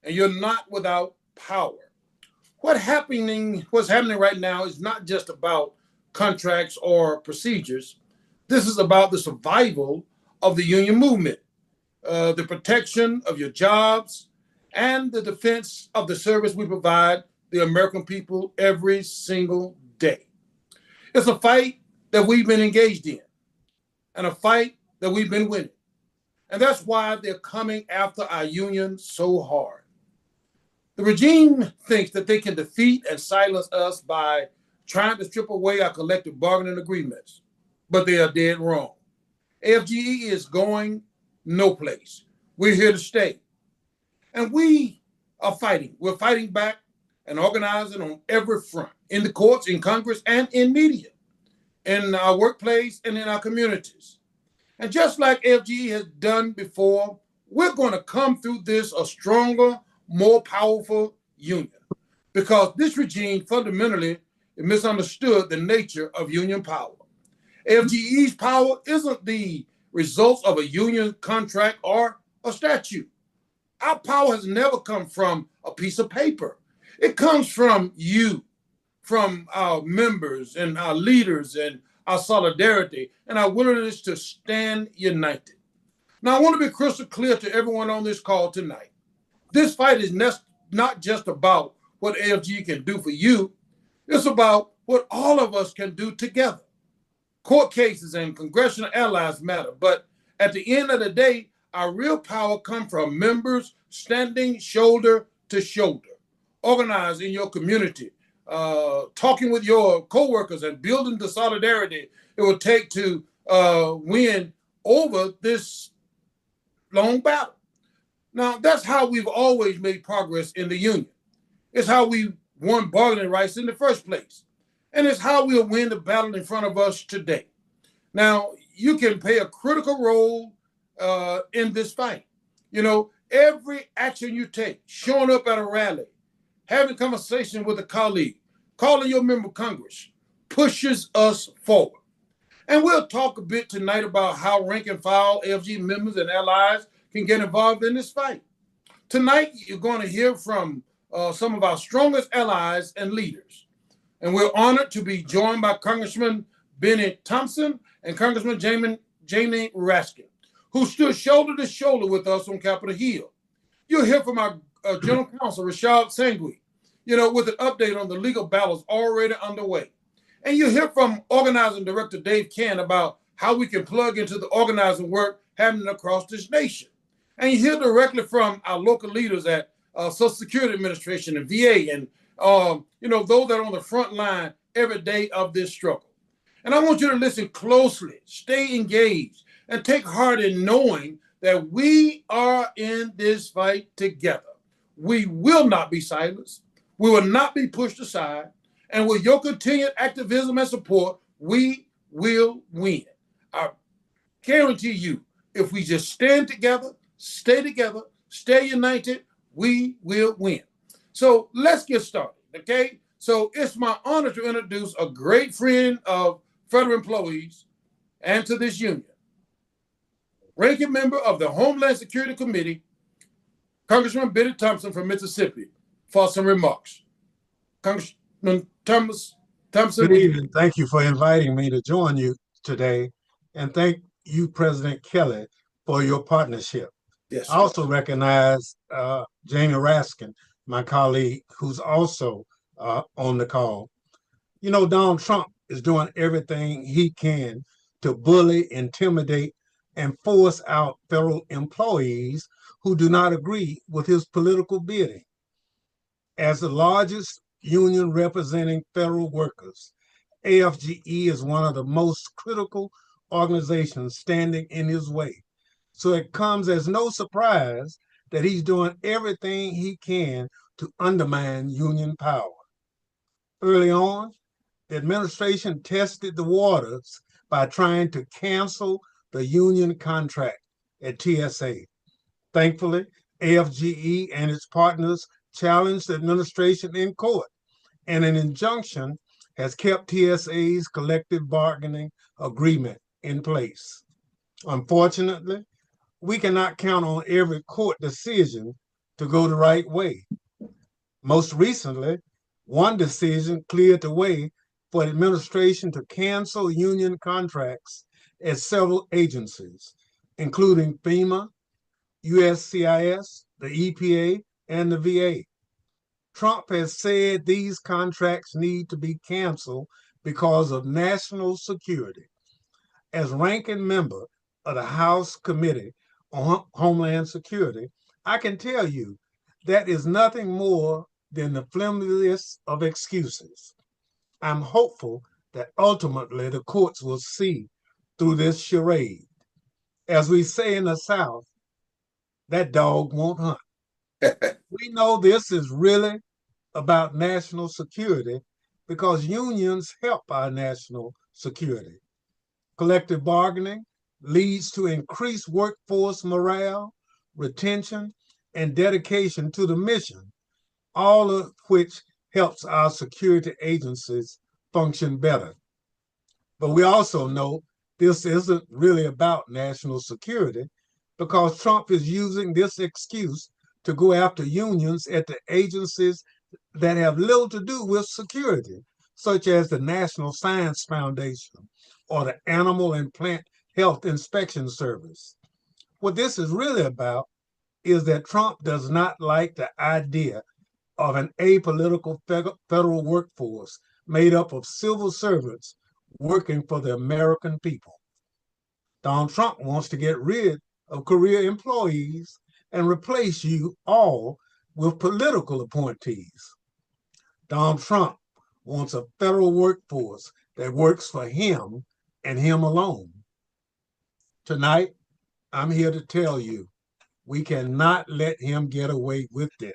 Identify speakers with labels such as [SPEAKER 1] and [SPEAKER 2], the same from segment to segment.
[SPEAKER 1] and you're not without power. What's happening right now is not just about contracts or procedures. This is about the survival of the union movement, the protection of your jobs, and the defense of the service we provide the American people every single day. It's a fight that we've been engaged in and a fight that we've been winning. And that's why they're coming after our union so hard. The regime thinks that they can defeat and silence us by trying to strip away our collective bargaining agreements, but they are dead wrong. AFGE is going no place. We're here to stay. And we are fighting. We're fighting back and organizing on every front, in the courts, in Congress, and in media, in our workplace, and in our communities. And just like AFGE has done before, we're going to come through this a stronger, more powerful union, because this regime fundamentally misunderstood the nature of union power. AFGE's power isn't the results of a union contract or a statute. Our power has never come from a piece of paper. It comes from you, from our members and our leaders and our solidarity and our willingness to stand united. Now, I want to be crystal clear to everyone on this call tonight. This fight is not just about what AFG can do for you. It's about what all of us can do together. Court cases and congressional allies matter, but at the end of the day, our real power comes from members standing shoulder to shoulder, organized in your community, talking with your coworkers and building the solidarity it will take to win over this long battle. Now, that's how we've always made progress in the union. It's how we won bargaining rights in the first place. And it's how we'll win the battle in front of us today. Now, you can play a critical role in this fight. You know, every action you take, showing up at a rally, having a conversation with a colleague, calling your member of Congress, pushes us forward. And we'll talk a bit tonight about how rank and file AFG members and allies can get involved in this fight. Tonight, you're going to hear from some of our strongest allies and leaders. And we're honored to be joined by Congressman Benny Thompson and Congressman Jamie Raskin, who stood shoulder to shoulder with us on Capitol Hill. You'll hear from our General Counsel, Rashad Sangui, with an update on the legal battles already underway. And you'll hear from Organizing Director Dave Cann about how we can plug into the organizing work happening across this nation. And you hear directly from our local leaders at Social Security Administration and VA and those that are on the front line every day of this struggle. And I want you to listen closely, stay engaged, and take heart in knowing that we are in this fight together. We will not be silenced. We will not be pushed aside. And with your continued activism and support, we will win. I guarantee you, if we just stand together, stay united, we will win. So let's get started, okay? So it's my honor to introduce a great friend of federal employees and to this union, ranking member of the Homeland Security Committee, Congressman Benny Thompson from Mississippi, for some remarks. Congressman Thompson.
[SPEAKER 2] Good evening. Thank you for inviting me to join you today. And thank you, President Kelly, for your partnership.
[SPEAKER 1] Yes.
[SPEAKER 2] I also recognize Jamie Raskin, my colleague, who's also on the call. Donald Trump is doing everything he can to bully, intimidate, and force out federal employees who do not agree with his political bidding. As the largest union representing federal workers, AFGE is one of the most critical organizations standing in his way. So it comes as no surprise that he's doing everything he can to undermine union power. Early on, the administration tested the waters by trying to cancel the union contract at TSA. Thankfully, AFGE and its partners challenged the administration in court, and an injunction has kept TSA's collective bargaining agreement in place. Unfortunately, we cannot count on every court decision to go the right way. Most recently, one decision cleared the way for administration to cancel union contracts at several agencies, including FEMA, USCIS, the EPA, and the VA. Trump has said these contracts need to be canceled because of national security. As ranking member of the House Committee on Homeland Security, I can tell you that is nothing more than the flimsiest of excuses. I'm hopeful that ultimately the courts will see through this charade. As we say in the South, that dog won't hunt. We know this is really about national security because unions help our national security. Collective bargaining leads to increased workforce morale, retention, and dedication to the mission, all of which helps our security agencies function better. But we also know this isn't really about national security because Trump is using this excuse to go after unions at the agencies that have little to do with security, such as the National Science Foundation or the Animal and Plant Health Inspection Service. What this is really about is that Trump does not like the idea of an apolitical federal workforce made up of civil servants working for the American people. Donald Trump wants to get rid of career employees and replace you all with political appointees. Donald Trump wants a federal workforce that works for him and him alone. Tonight, I'm here to tell you, we cannot let him get away with it.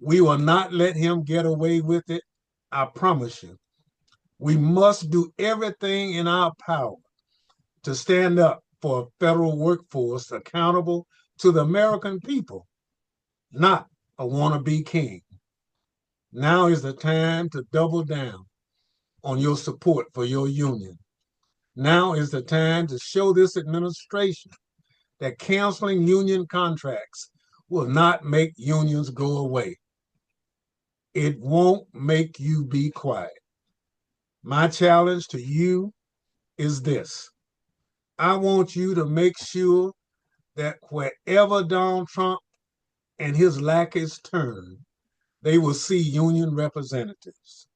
[SPEAKER 2] We will not let him get away with it, I promise you. We must do everything in our power to stand up for a federal workforce accountable to the American people, not a wannabe king. Now is the time to double down on your support for your union. Now is the time to show this administration that canceling union contracts will not make unions go away. It won't make you be quiet. My challenge to you is this. I want you to make sure that wherever Donald Trump and his lackeys turn, they will see union representatives.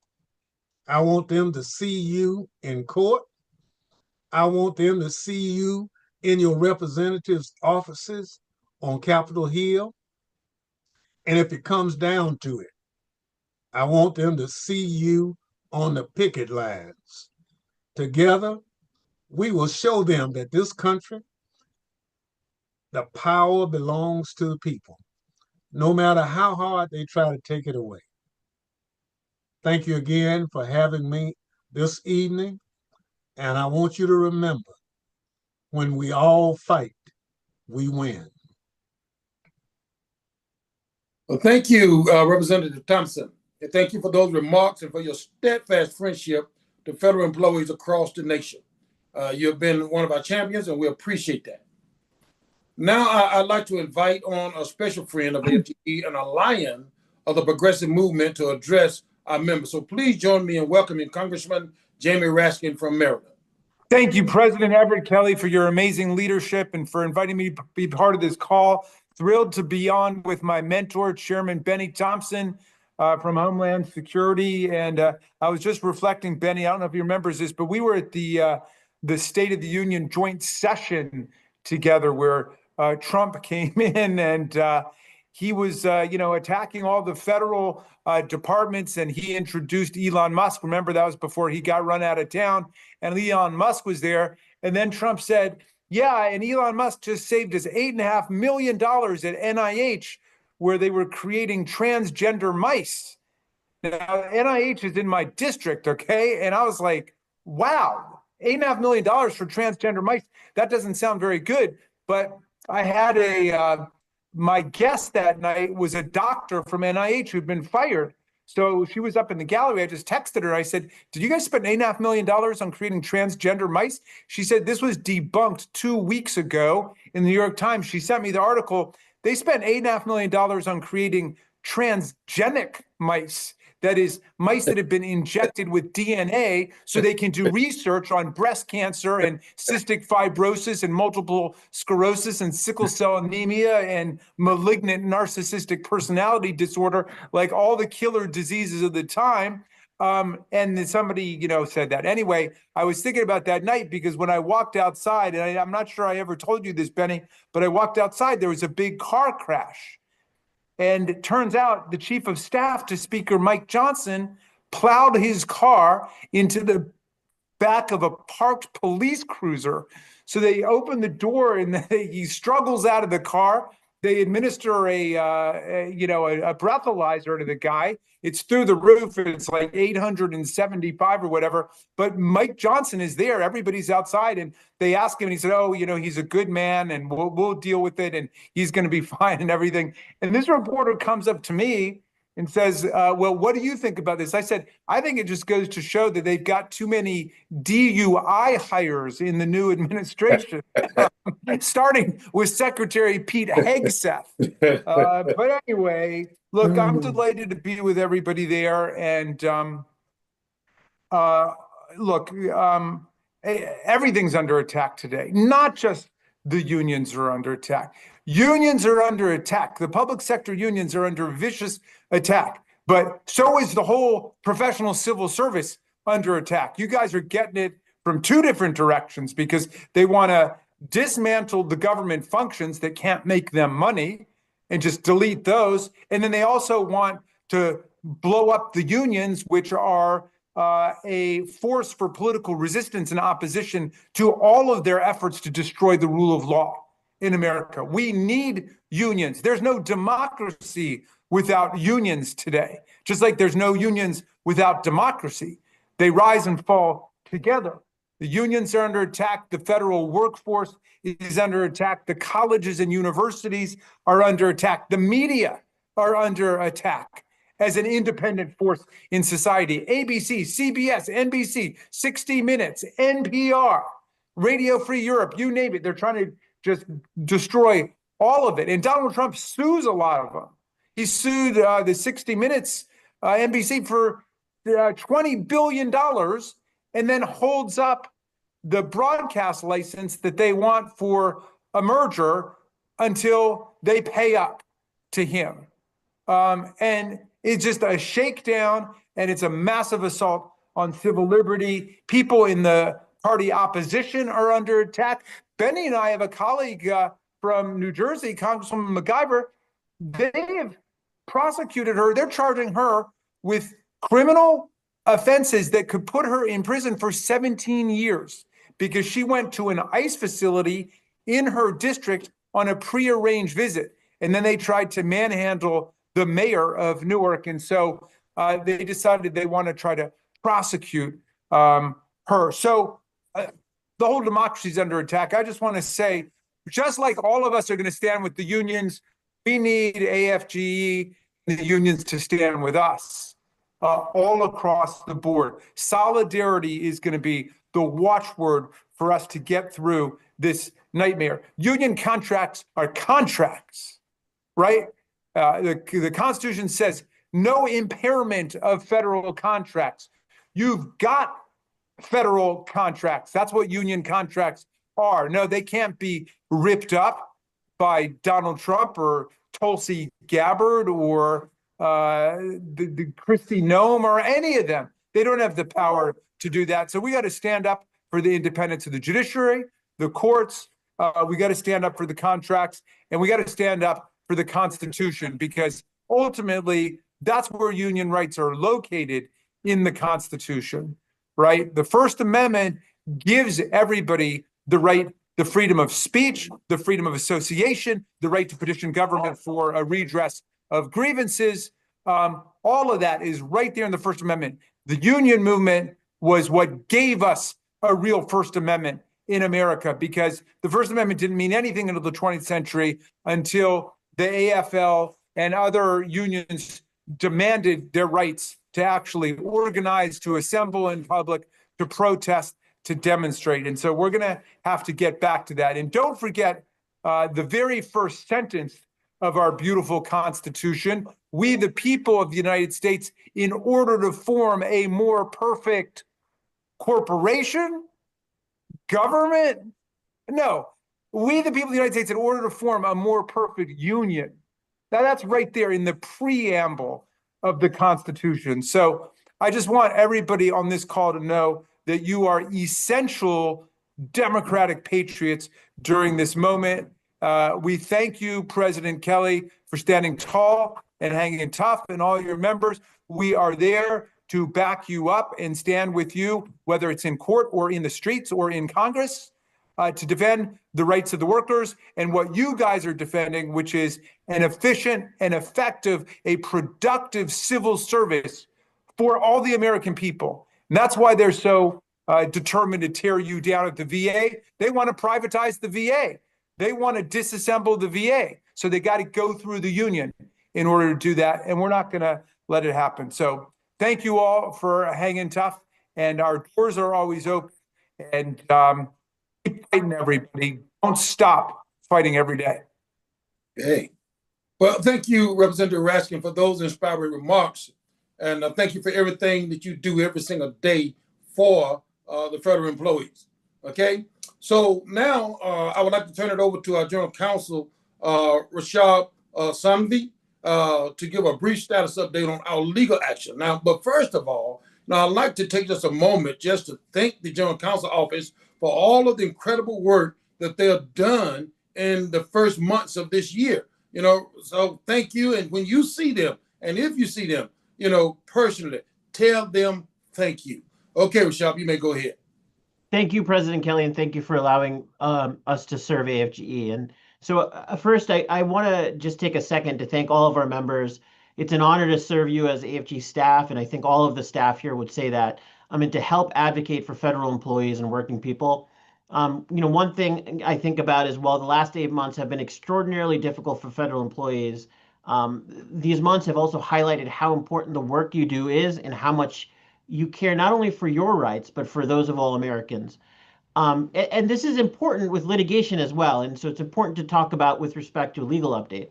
[SPEAKER 2] I want them to see you in court. I want them to see you in your representatives' offices on Capitol Hill. And if it comes down to it, I want them to see you on the picket lines. Together, we will show them that this country, the power belongs to the people, no matter how hard they try to take it away. Thank you again for having me this evening. And I want you to remember, when we all fight, we win.
[SPEAKER 1] Well, thank you, Representative Thompson. And thank you for those remarks and for your steadfast friendship to federal employees across the nation. You have been one of our champions, and we appreciate that. Now, I'd like to invite on a special friend of AFGE and a lion of the progressive movement to address our members. So please join me in welcoming Congressman Jamie Raskin from Maryland.
[SPEAKER 3] Thank you, President Everett Kelly, for your amazing leadership and for inviting me to be part of this call. Thrilled to be on with my mentor, Chairman Benny Thompson from Homeland Security. And I was just reflecting, Benny, I don't know if you remember this, but we were at the State of the Union joint session together where Trump came in and he was, attacking all the federal departments, and he introduced Elon Musk. Remember, that was before he got run out of town, and Elon Musk was there. And then Trump said, yeah, and Elon Musk just saved us $8.5 million at NIH, where they were creating transgender mice. Now, NIH is in my district, okay? And I was like, wow, $8.5 million for transgender mice. That doesn't sound very good. But I had my guest that night was a doctor from NIH who'd been fired. So she was up in the gallery. I just texted her. I said, did you guys spend $8.5 million on creating transgender mice? She said, this was debunked 2 weeks ago in the New York Times. She sent me the article They spent $8.5 million on creating transgenic mice. That is, mice that have been injected with DNA so they can do research on breast cancer and cystic fibrosis and multiple sclerosis and sickle cell anemia and malignant narcissistic personality disorder, like all the killer diseases of the time. And then somebody, said that. Anyway, I was thinking about that night because when I walked outside, and I'm not sure I ever told you this, Benny, but I walked outside, there was a big car crash. And it turns out the chief of staff to Speaker Mike Johnson plowed his car into the back of a parked police cruiser. So they open the door and he struggles out of the car. They administer a breathalyzer to the guy. It's through the roof. It's like 875 or whatever. But Mike Johnson is there. Everybody's outside, and they ask him, and he said, "Oh, he's a good man, and we'll deal with it, and he's going to be fine and everything." And this reporter comes up to me and says, "Well, what do you think about this?" I said, "I think it just goes to show that they've got too many DUI hires in the new administration." Starting with Secretary Pete Hegseth. But anyway, look, I'm delighted to be with everybody there. And everything's under attack today. Not just the unions are under attack. Unions are under attack. The public sector unions are under vicious attack. But so is the whole professional civil service under attack. You guys are getting it from two different directions because they want to dismantle the government functions that can't make them money and just delete those. And then they also want to blow up the unions, which are a force for political resistance and opposition to all of their efforts to destroy the rule of law in America. We need unions. There's no democracy without unions today, just like there's no unions without democracy. They rise and fall together. The unions are under attack. The federal workforce is under attack. The colleges and universities are under attack. The media are under attack as an independent force in society. ABC, CBS, NBC, 60 Minutes, NPR, Radio Free Europe, you name it. They're trying to just destroy all of it. And Donald Trump sues a lot of them. He sued the 60 Minutes, NBC for $20 billion. And then holds up the broadcast license that they want for a merger until they pay up to him. And it's just a shakedown, and it's a massive assault on civil liberty. People in the party opposition are under attack. Benny and I have a colleague from New Jersey, Congresswoman MacGyver. They have prosecuted her. They're charging her with criminal offenses that could put her in prison for 17 years because she went to an ICE facility in her district on a prearranged visit. And then they tried to manhandle the mayor of Newark. And so they decided they want to try to prosecute her. So the whole democracy is under attack. I just want to say, just like all of us are going to stand with the unions, we need AFGE and the unions to stand with us. All across the board. Solidarity is going to be the watchword for us to get through this nightmare. Union contracts are contracts, right? The Constitution says no impairment of federal contracts. You've got federal contracts. That's what union contracts are. No, they can't be ripped up by Donald Trump or Tulsi Gabbard or the Kristi Noem or any of them. They don't have the power to do that. So we got to stand up for the independence of the judiciary, the courts. We got to stand up for the contracts, and we got to stand up for the Constitution, because ultimately that's where union rights are located in the Constitution, right? The First Amendment gives everybody the right, the freedom of speech, the freedom of association, the right to petition government for a redress of grievances. All of that is right there in the First Amendment. The union movement was what gave us a real First Amendment in America, because the First Amendment didn't mean anything until the 20th century, until the AFL and other unions demanded their rights to actually organize, to assemble in public, to protest, to demonstrate. And so we're going to have to get back to that. And don't forget the very first sentence of our beautiful Constitution. We, the people of the United States, in order to form a more perfect corporation, government, no, we, the people of the United States, in order to form a more perfect union. Now, that's right there in the preamble of the Constitution. So I just want everybody on this call to know that you are essential democratic patriots during this moment. We thank you, President Kelly, for standing tall and hanging tough, and all your members. We are there to back you up and stand with you, whether it's in court or in the streets or in Congress, to defend the rights of the workers and what you guys are defending, which is an efficient and effective, a productive civil service for all the American people. And that's why they're so determined to tear you down at the VA. They want to privatize the VA. They want to disassemble the VA. So they got to go through the union in order to do that. And we're not going to let it happen. So thank you all for hanging tough. And our doors are always open. And keep fighting, everybody. Don't stop fighting every day.
[SPEAKER 1] Hey. Well, thank you, Representative Raskin, for those inspiring remarks. And thank you for everything that you do every single day for the federal employees. Okay. So now I would like to turn it over to our General Counsel, Rashad Samvi, to give a brief status update on our legal action. Now, but first of all, now I'd like to take just a moment just to thank the General Counsel Office for all of the incredible work that they have done in the first months of this year. You know, so thank you. And when you see them, and if you see them, you know, personally, tell them thank you. Okay, Rashad, you may go ahead.
[SPEAKER 4] Thank you, President Kelly, and thank you for allowing us to serve AFGE. And so first, I want to just take a second to thank all of our members. It's an honor to serve you as AFGE staff, and I think all of the staff here would say that. I mean, to help advocate for federal employees and working people. You know, one thing I think about is while the last 8 months have been extraordinarily difficult for federal employees, these months have also highlighted how important the work you do is and how much you care not only for your rights, but for those of all Americans. And this is important with litigation as well. And so it's important to talk about with respect to a legal update.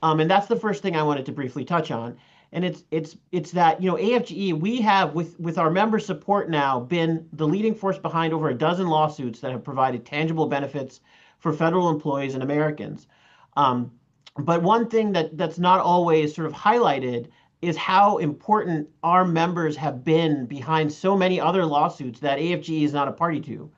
[SPEAKER 4] And that's the first thing I wanted to briefly touch on. And it's that, you know, AFGE, we have with our member support now been the leading force behind over a dozen lawsuits that have provided tangible benefits for federal employees and Americans. But one thing that's not always sort of highlighted is how important our members have been behind so many other lawsuits that AFGE is not a party to.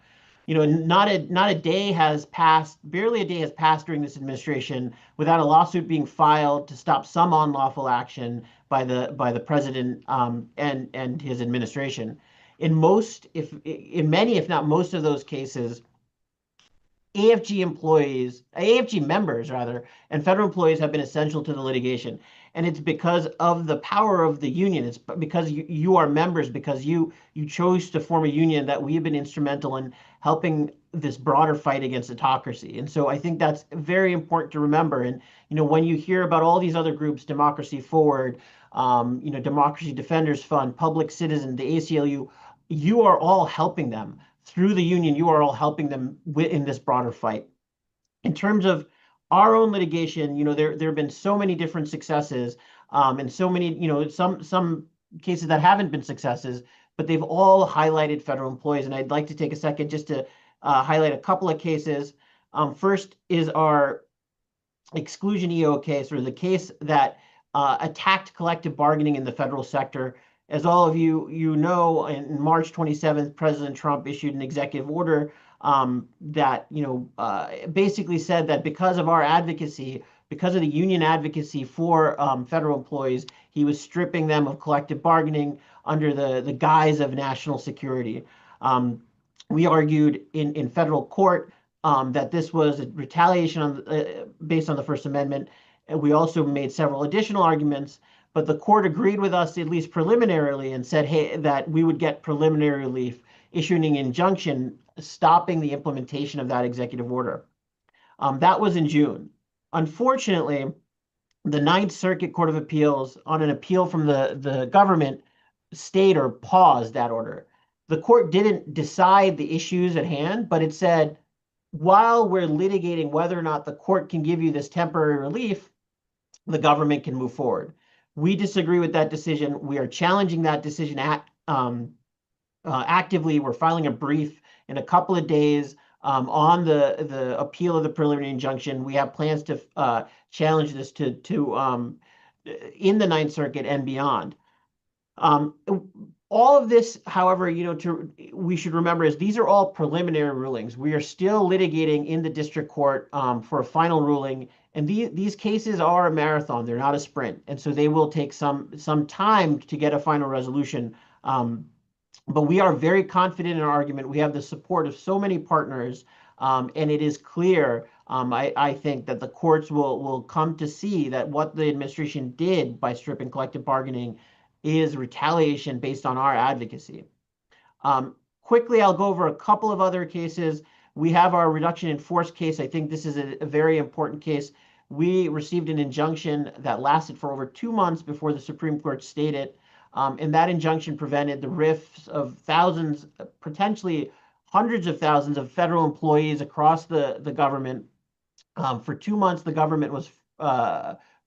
[SPEAKER 4] You know, not a day has passed, barely a day has passed during this administration without a lawsuit being filed to stop some unlawful action by the president and his administration. In many, if not most of those cases, AFGE members rather, and federal employees have been essential to the litigation. And it's because of the power of the union. It's because you are members, because you chose to form a union that we have been instrumental in helping this broader fight against autocracy. And so I think that's very important to remember. And, you know, when you hear about all these other groups, Democracy Forward, you know, Democracy Defenders Fund, Public Citizen, the ACLU, you are all helping them. Through the union, you are all helping them in this broader fight. In terms of our own litigation, you know, there have been so many different successes, and so many, you know, some cases that haven't been successes, but they've all highlighted federal employees. And I'd like to take a second just to highlight a couple of cases. First is our exclusion EO case, or the case that attacked collective bargaining in the federal sector. As all of you know, in March 27th, President Trump issued an executive order that, you know, basically said that because of our advocacy, because of the union advocacy for federal employees, he was stripping them of collective bargaining under the guise of national security. We argued in federal court that this was a retaliation based on the First Amendment. And we also made several additional arguments. But the court agreed with us, at least preliminarily, and said, hey, that we would get preliminary relief, issuing an injunction stopping the implementation of that executive order. That was in June. Unfortunately, the Ninth Circuit Court of Appeals, on an appeal from the government, stayed or paused that order. The court didn't decide the issues at hand, but it said, while we're litigating whether or not the court can give you this temporary relief, the government can move forward. We disagree with that decision. We are challenging that decision actively. We're filing a brief in a couple of days on the appeal of the preliminary injunction. We have plans to challenge this in the Ninth Circuit and beyond. All of this, however, we should remember is these are all preliminary rulings. We are still litigating in the district court for a final ruling, and these cases are a marathon. They're not a sprint, and so they will take some time to get a final resolution. But we are very confident in our argument. We have the support of so many partners, and it is clear, I think, that the courts will come to see that what the administration did by stripping collective bargaining is retaliation based on our advocacy. Quickly, I'll go over a couple of other cases. We have our reduction in force case. I think this is a very important case. We received an injunction that lasted for over 2 months before the Supreme Court stayed it. And that injunction prevented the rifts of thousands, potentially hundreds of thousands of federal employees across the government. For 2 months, the government was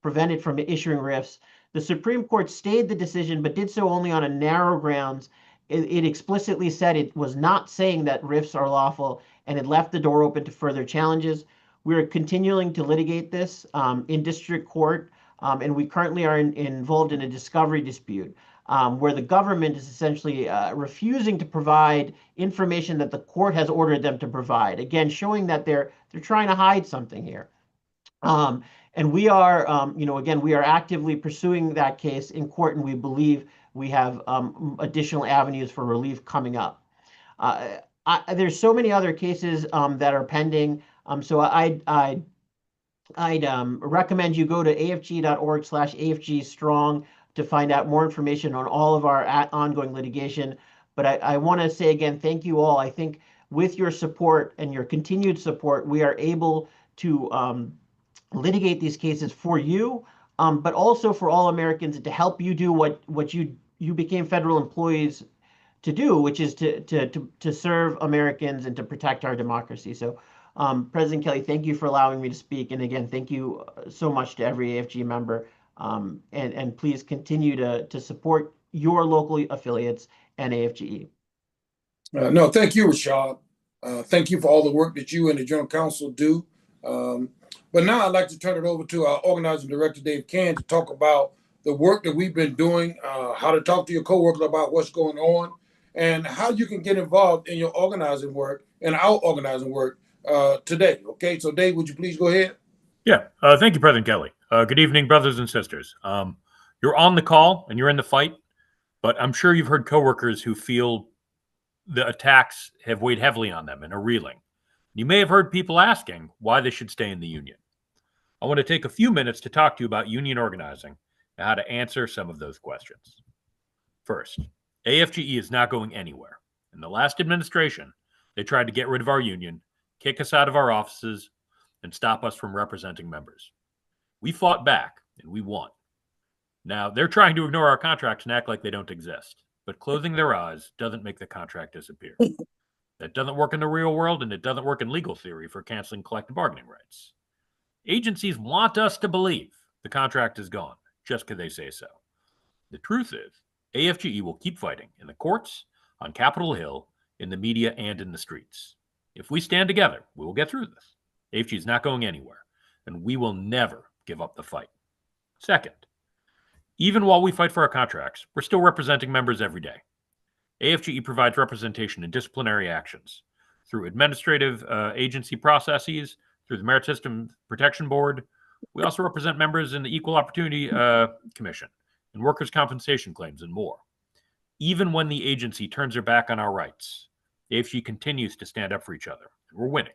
[SPEAKER 4] prevented from issuing rifts. The Supreme Court stayed the decision, but did so only on a narrow grounds. It explicitly said it was not saying that rifts are lawful, and it left the door open to further challenges. We're continuing to litigate this in district court, and we currently are involved in a discovery dispute where the government is essentially refusing to provide information that the court has ordered them to provide. Again, showing that they're trying to hide something here. And we are, again, we are actively pursuing that case in court, and we believe we have additional avenues for relief coming up. There's so many other cases that are pending. So I'd recommend you go to afge.org/AFGstrong to find out more information on all of our ongoing litigation. But I want to say again, thank you all. I think with your support and your continued support, we are able to litigate these cases for you, but also for all Americans, and to help you do what you became federal employees to do, which is to serve Americans and to protect our democracy. So, President Kelly, thank you for allowing me to speak, and again, thank you so much to every AFG member, and please continue to support your local affiliates and AFGE.
[SPEAKER 1] No, thank you, Rashad. Thank you for all the work that you and the General Counsel do. But now I'd like to turn it over to our organizing director, Dave Cann, to talk about the work that we've been doing, how to talk to your coworkers about what's going on, and how you can get involved in your organizing work and our organizing work today. Okay, so Dave, would you please go ahead?
[SPEAKER 5] Yeah, thank you, President Kelly. Good evening, brothers and sisters. You're on the call and you're in the fight, but I'm sure you've heard coworkers who feel the attacks have weighed heavily on them and are reeling. You may have heard people asking why they should stay in the union. I want to take a few minutes to talk to you about union organizing and how to answer some of those questions. First, AFGE is not going anywhere. In the last administration, they tried to get rid of our union, kick us out of our offices, and stop us from representing members. We fought back, and we won. Now, they're trying to ignore our contracts and act like they don't exist, but closing their eyes doesn't make the contract disappear. That doesn't work in the real world, and it doesn't work in legal theory for canceling collective bargaining rights. Agencies want us to believe the contract is gone just because they say so. The truth is, AFGE will keep fighting in the courts, on Capitol Hill, in the media, and in the streets. If we stand together, we will get through this. AFGE is not going anywhere, and we will never give up the fight. Second, even while we fight for our contracts, we're still representing members every day. AFGE provides representation in disciplinary actions through administrative agency processes, through the Merit System Protection Board. We also represent members in the Equal Opportunity Commission and workers' compensation claims and more. Even when the agency turns their back on our rights, AFGE continues to stand up for each other, and we're winning.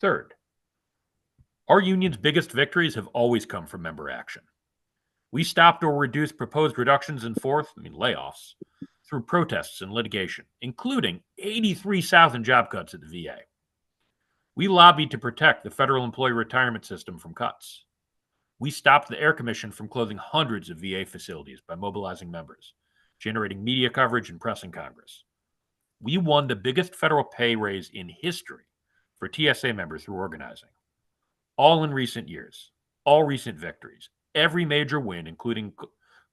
[SPEAKER 5] Third, our union's biggest victories have always come from member action. We stopped or reduced proposed reductions in layoffs, through protests and litigation, including 83,000 job cuts at the VA. We lobbied to protect the federal employee retirement system from cuts. We stopped the Air Commission from closing hundreds of VA facilities by mobilizing members, generating media coverage and pressing Congress. We won the biggest federal pay raise in history for TSA members through organizing. All in recent years, all recent victories, every major win, including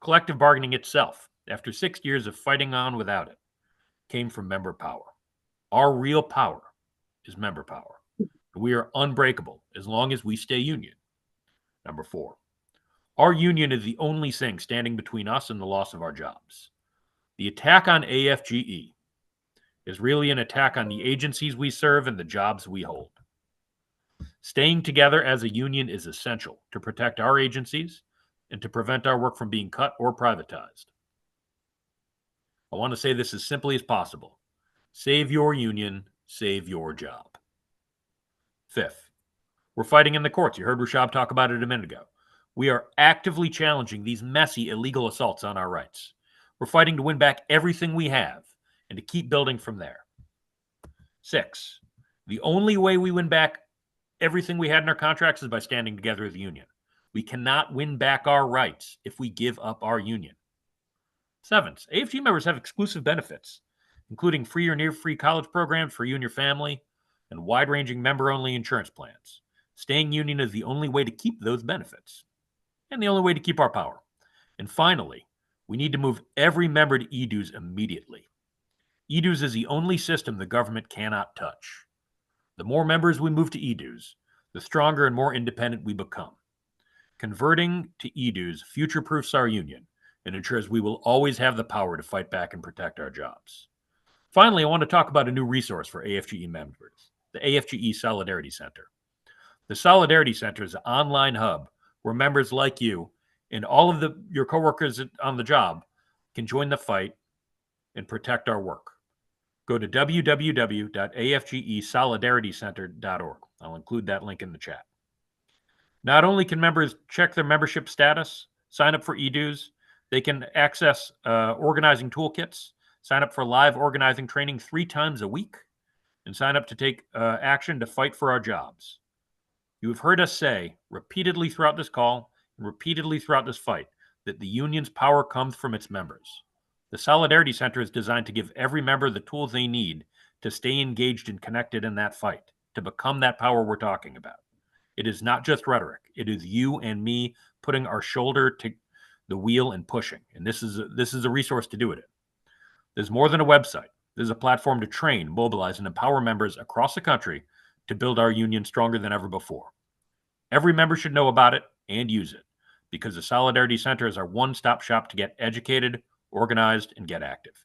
[SPEAKER 5] collective bargaining itself, after 6 years of fighting on without it, came from member power. Our real power is member power. We are unbreakable as long as we stay union. Number 4, our union is the only thing standing between us and the loss of our jobs. The attack on AFGE is really an attack on the agencies we serve and the jobs we hold. Staying together as a union is essential to protect our agencies and to prevent our work from being cut or privatized. I want to say this as simply as possible. Save your union, save your job. 5th, we're fighting in the courts. You heard Rashab talk about it a minute ago. We are actively challenging these messy, illegal assaults on our rights. We're fighting to win back everything we have and to keep building from there. 6, the only way we win back everything we had in our contracts is by standing together as a union. We cannot win back our rights if we give up our union. 7th, AFG members have exclusive benefits, including free or near free college programs for you and your family, and wide-ranging member-only insurance plans. Staying union is the only way to keep those benefits, and the only way to keep our power. And finally, we need to move every member to e-dues immediately. E-dues is the only system the government cannot touch. The more members we move to e-dues, the stronger and more independent we become. Converting to e-dues future-proofs our union and ensures we will always have the power to fight back and protect our jobs. Finally, I want to talk about a new resource for AFGE members, the AFGE Solidarity Center. The Solidarity Center is an online hub where members like you and all of your coworkers on the job can join the fight and protect our work. Go to www.afgesolidarity.org. I'll include that link in the chat. Not only can members check their membership status, sign up for e-dues, they can access organizing toolkits, sign up for live organizing training 3 times a week, and sign up to take action to fight for our jobs. You have heard us say repeatedly throughout this call and repeatedly throughout this fight that the union's power comes from its members. The Solidarity Center is designed to give every member the tools they need to stay engaged and connected in that fight, to become that power we're talking about. It is not just rhetoric. It is you and me putting our shoulder to the wheel and pushing. And this is a resource to do it in. There's more than a website. There's a platform to train, mobilize, and empower members across the country to build our union stronger than ever before. Every member should know about it and use it, because the Solidarity Center is our one-stop shop to get educated, organized, and get active.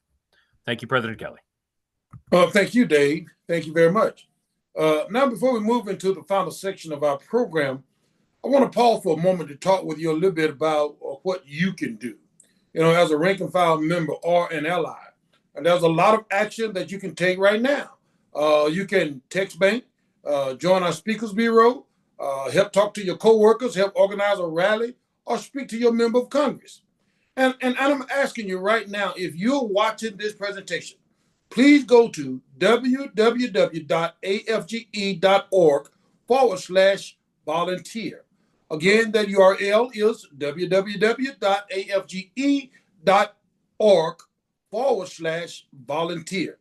[SPEAKER 5] Thank you, President Kelly.
[SPEAKER 1] Thank you, Dave. Thank you very much. Now, before we move into the final section of our program, I want to pause for a moment to talk with you a little bit about what you can do, as a rank and file member or an ally. And there's a lot of action that you can take right now. You can text bank, join our speakers bureau, help talk to your coworkers, help organize a rally, or speak to your member of Congress. And I'm asking you right now, if you're watching this presentation, please go to www.afge.org/volunteer. Again, that URL is www.afge.org/volunteer.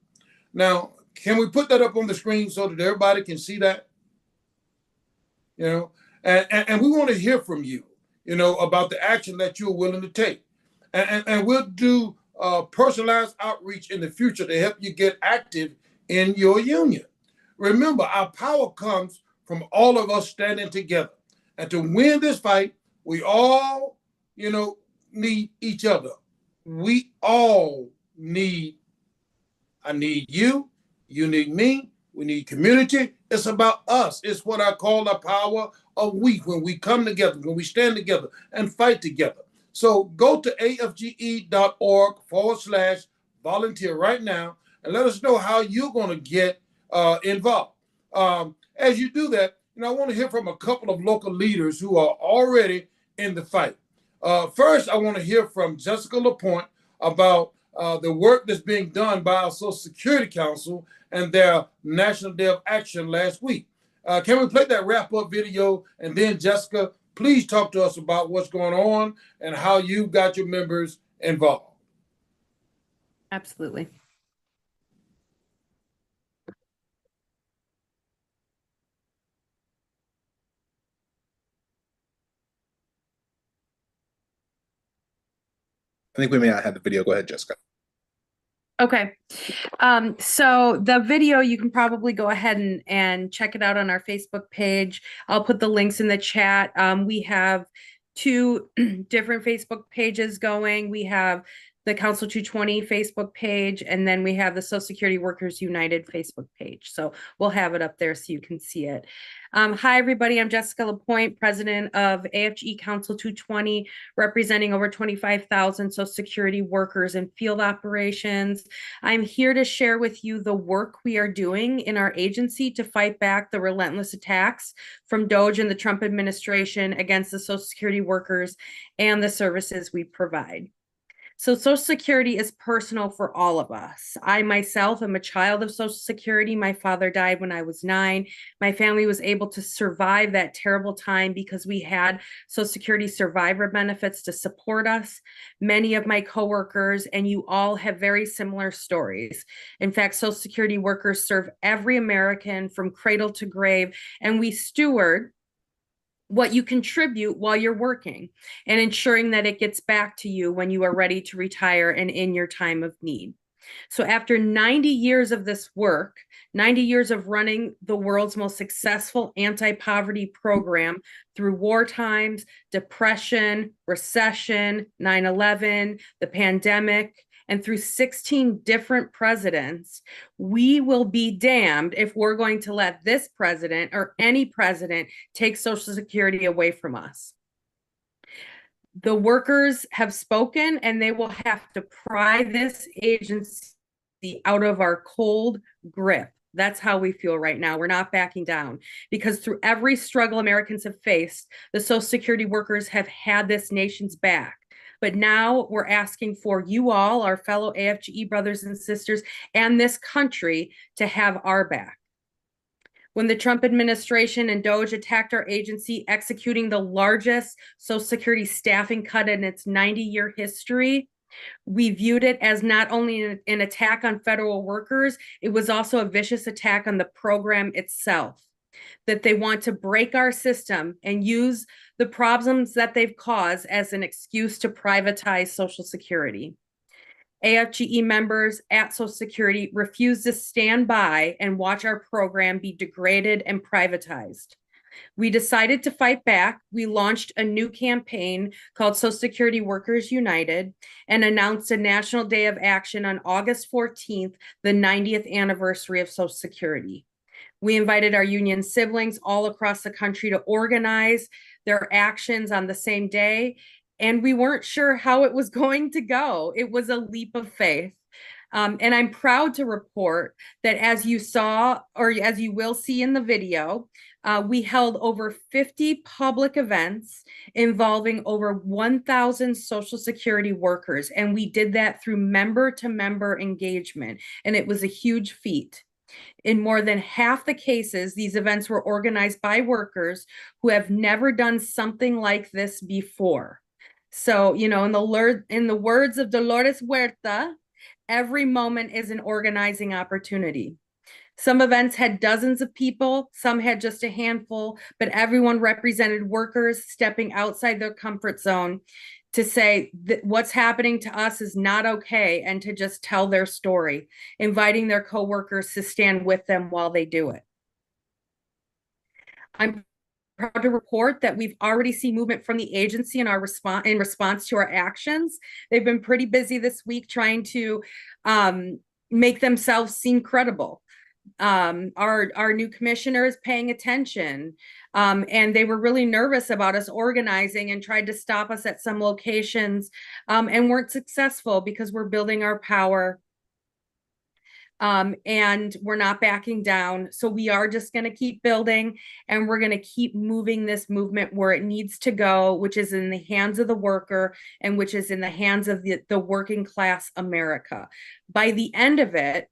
[SPEAKER 1] Now, can we put that up on the screen so that everybody can see that? And we want to hear from you, about the action that you're willing to take. And we'll do personalized outreach in the future to help you get active in your union. Remember, our power comes from all of us standing together. And to win this fight, we all, need each other. We all I need you, you need me, we need community. It's about us. It's what I call the power of we, when we come together, when we stand together and fight together. So go to afge.org/volunteer right now and let us know how you're going to get involved. As you do that, I want to hear from a couple of local leaders who are already in the fight. First, I want to hear from Jessica LaPointe about the work that's being done by our Social Security Council and their National Day of Action last week. Can we play that wrap-up video? And then, Jessica, please talk to us about what's going on and how you got your members involved.
[SPEAKER 6] Absolutely. I think we may not have the video. Go ahead, Jessica.
[SPEAKER 7] Okay. So the video, you can probably go ahead and check it out on our Facebook page. I'll put the links in the chat. We have two different Facebook pages going. We have the Council 220 Facebook page, and then we have the Social Security Workers United Facebook page. So we'll have it up there so you can see it. Hi, everybody. I'm Jessica LaPointe, president of AFGE Council 220, representing over 25,000 Social Security workers in field operations. I'm here to share with you the work we are doing in our agency to fight back the relentless attacks from DOGE and the Trump administration against the Social Security workers and the services we provide. So Social Security is personal for all of us. I myself am a child of Social Security. My father died when I was 9. My family was able to survive that terrible time because we had Social Security survivor benefits to support us. Many of my coworkers and you all have very similar stories. In fact, Social Security workers serve every American from cradle to grave, and we steward what you contribute while you're working and ensuring that it gets back to you when you are ready to retire and in your time of need. So after 90 years of this work, 90 years of running the world's most successful anti-poverty program through war times, depression, recession, 9/11, the pandemic, and through 16 different presidents, we will be damned if we're going to let this president or any president take Social Security away from us. The workers have spoken, and they will have to pry this agency out of our cold grip. That's how we feel right now. We're not backing down, because through every struggle Americans have faced, the Social Security workers have had this nation's back. But now we're asking for you all, our fellow AFGE brothers and sisters, and this country to have our back. When the Trump administration and DOGE attacked our agency, executing the largest Social Security staffing cut in its 90-year history, we viewed it as not only an attack on federal workers, it was also a vicious attack on the program itself. That they want to break our system and use the problems that they've caused as an excuse to privatize Social Security. AFGE members at Social Security refuse to stand by and watch our program be degraded and privatized. We decided to fight back. We launched a new campaign called Social Security Workers United and announced a national day of action on August 14th, the 90th anniversary of Social Security. We invited our union siblings all across the country to organize their actions on the same day, and we weren't sure how it was going to go. It was a leap of faith. And I'm proud to report that, as you saw, or as you will see in the video, we held over 50 public events involving over 1,000 Social Security workers, and we did that through member-to-member engagement, and it was a huge feat. In more than half the cases, these events were organized by workers who have never done something like this before. So, you know, in the words of Dolores Huerta, every moment is an organizing opportunity. Some events had dozens of people, some had just a handful, but everyone represented workers stepping outside their comfort zone to say that what's happening to us is not okay, and to just tell their story, inviting their coworkers to stand with them while they do it. I'm proud to report that we've already seen movement from the agency in response to our actions. They've been pretty busy this week trying to make themselves seem credible. Our new commissioner is paying attention, and they were really nervous about us organizing and tried to stop us at some locations, and weren't successful because we're building our power, and we're not backing down. So we are just going to keep building, and we're going to keep moving this movement where it needs to go, which is in the hands of the worker, and which is in the hands of the working class America. By the end of it,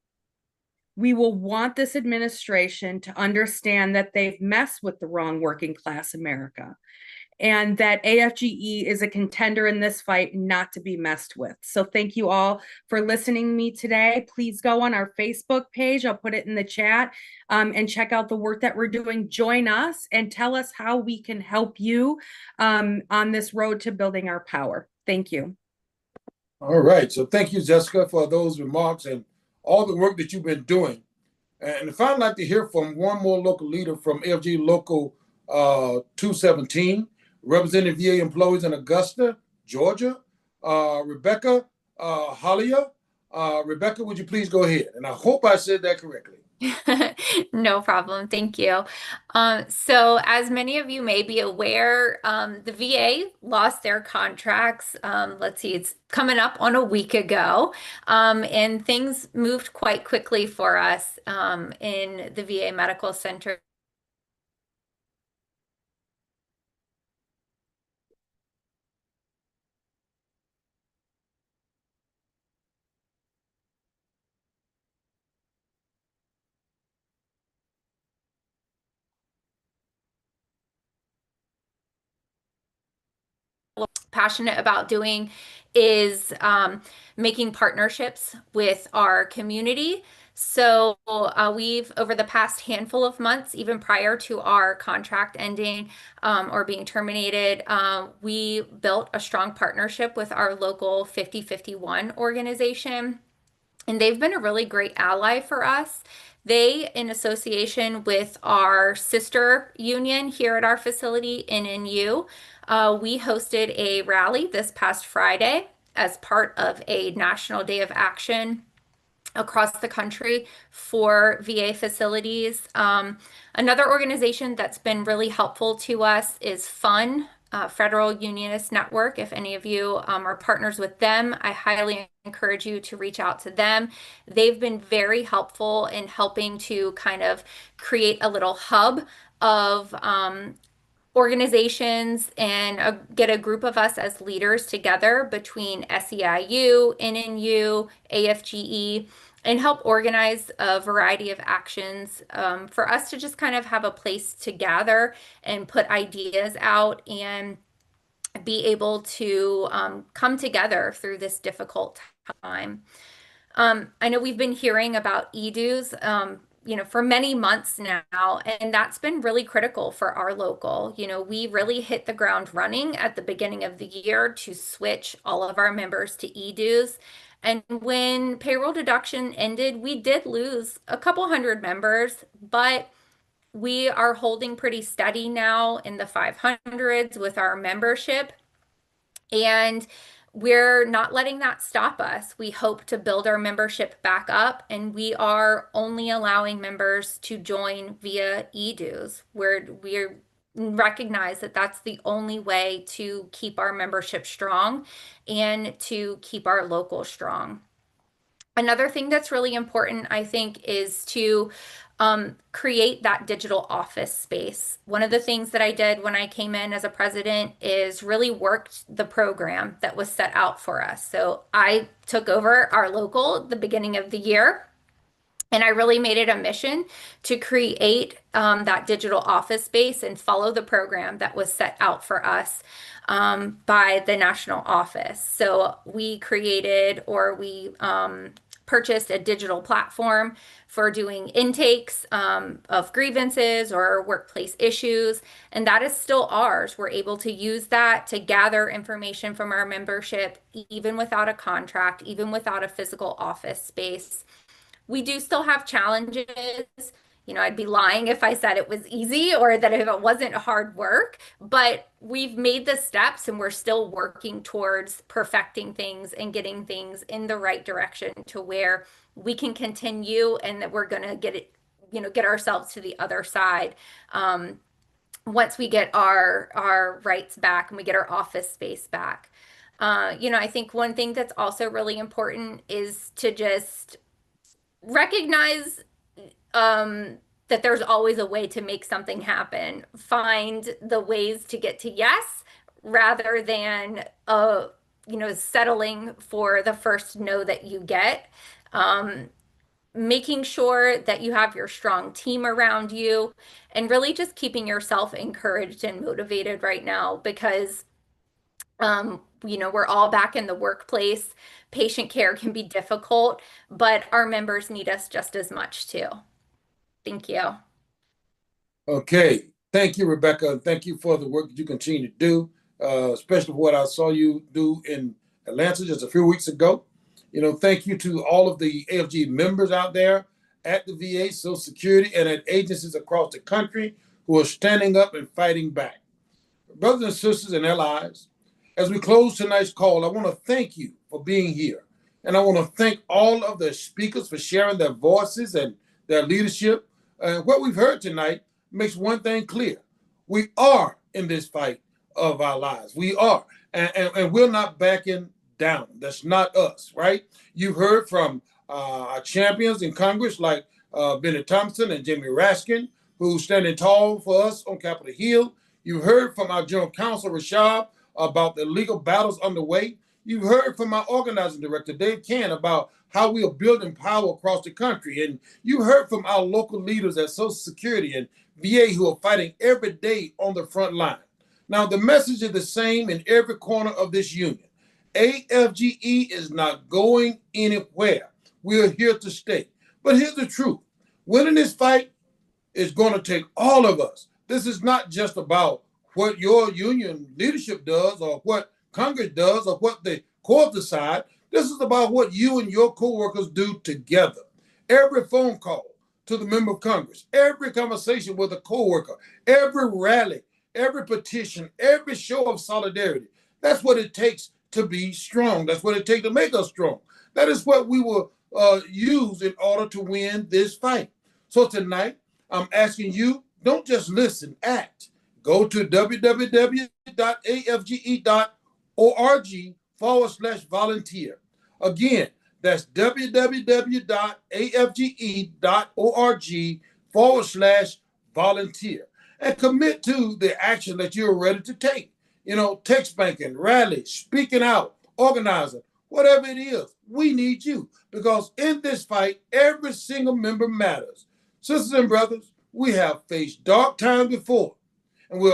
[SPEAKER 7] we will want this administration to understand that they've messed with the wrong working class America, and that AFGE is a contender in this fight, not to be messed with. So thank you all for listening to me today. Please go on our Facebook page. I'll put it in the chat, and check out the work that we're doing. Join us and tell us how we can help you on this road to building our power. Thank you.
[SPEAKER 1] All right. So thank you, Jessica, for those remarks and all the work that you've been doing. And if I'd like to hear from one more local leader from AFGE Local 217, representing VA employees in Augusta, Georgia, Rebecca Hollier. Rebecca, would you please go ahead? And I hope I said that correctly.
[SPEAKER 8] No problem. Thank you. So as many of you may be aware, the VA lost their contracts. Let's see, it's coming up on a week ago. And things moved quite quickly for us in the VA Medical Center. Passionate about doing is making partnerships with our community. So we've, over the past handful of months, even prior to our contract ending or being terminated, we built a strong partnership with our local 5051 organization. And they've been a really great ally for us. They, in association with our sister union here at our facility, NNU, we hosted a rally this past Friday as part of a National Day of Action across the country for VA facilities. Another organization that's been really helpful to us is FUN, Federal Unionist Network. If any of you are partners with them, I highly encourage you to reach out to them. They've been very helpful in helping to kind of create a little hub of organizations and get a group of us as leaders together between SEIU, NNU, AFGE, and help organize a variety of actions for us to just kind of have a place to gather and put ideas out and be able to come together through this difficult time. I know we've been hearing about e-dues, for many months now, and that's been really critical for our local. We really hit the ground running at the beginning of the year to switch all of our members to e-dues. And when payroll deduction ended, we did lose a couple hundred members, but we are holding pretty steady now in the 500s with our membership. And we're not letting that stop us. We hope to build our membership back up, and we are only allowing members to join via e-dues. We recognize that that's the only way to keep our membership strong and to keep our local strong. Another thing that's really important, I think, is to create that digital office space. One of the things that I did when I came in as a president is really worked the program that was set out for us. So I took over our local at the beginning of the year, and I really made it a mission to create that digital office space and follow the program that was set out for us by the national office. So we created, or we purchased a digital platform for doing intakes of grievances or workplace issues, and that is still ours. We're able to use that to gather information from our membership, even without a contract, even without a physical office space. We do still have challenges. I'd be lying if I said it was easy or that if it wasn't hard work, but we've made the steps and we're still working towards perfecting things and getting things in the right direction to where we can continue and that we're going to get it, get ourselves to the other side. Once we get our rights back and we get our office space back. I think one thing that's also really important is to just recognize that there's always a way to make something happen. Find the ways to get to yes rather than settling for the first no that you get. Making sure that you have your strong team around you and really just keeping yourself encouraged and motivated right now because we're all back in the workplace. Patient care can be difficult, but our members need us just as much too. Thank you.
[SPEAKER 1] Okay. Thank you, Rebecca. Thank you for the work that you continue to do, especially what I saw you do in Atlanta just a few weeks ago. Thank you to all of the AFGE members out there at the VA, Social Security, and at agencies across the country who are standing up and fighting back. Brothers and sisters and allies, as we close tonight's call, I want to thank you for being here. And I want to thank all of the speakers for sharing their voices and their leadership. What we've heard tonight makes one thing clear. We are in this fight of our lives. We are. And we're not backing down. That's not us, right? You've heard from our champions in Congress like Benny Thompson and Jamie Raskin, who's standing tall for us on Capitol Hill. You've heard from our General Counsel, Rashad, about the legal battles underway. You've heard from our organizing director, Dave Cann, about how we are building power across the country. And you heard from our local leaders at Social Security and VA who are fighting every day on the front line. Now, the message is the same in every corner of this union. AFGE is not going anywhere. We're here to stay. But here's the truth. Winning this fight is going to take all of us. This is not just about what your union leadership does or what Congress does or what the court decide. This is about what you and your co-workers do together. Every phone call to the member of Congress, every conversation with a co-worker, every rally, every petition, every show of solidarity. That's what it takes to be strong. That's what it takes to make us strong. That is what we will use in order to win this fight. So tonight, I'm asking you, don't just listen, act. Go to www.afge.org/volunteer. Again, that's www.afge.org/volunteer. And commit to the action that you're ready to take. Text banking, rallies, speaking out, organizing, whatever it is, we need you. Because in this fight, every single member matters. Sisters and brothers, we have faced dark times before, and we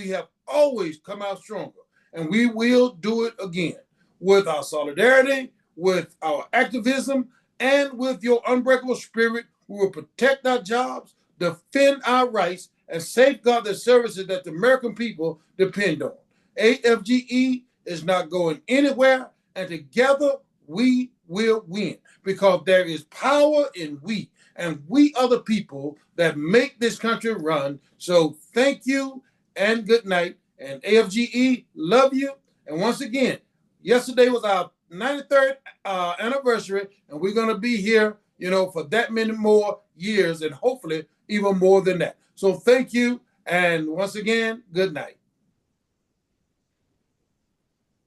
[SPEAKER 1] have always come out stronger. And we will do it again with our solidarity, with our activism, and with your unbreakable spirit. We will protect our jobs, defend our rights, and safeguard the services that the American people depend on. AFGE is not going anywhere, and together we will win because there is power in we, and we are the people that make this country run. So thank you and good night. And AFGE, love you. And once again, yesterday was our 93rd anniversary, and we're going to be here, for that many more years and hopefully even more than that. So thank you. And once again, good night.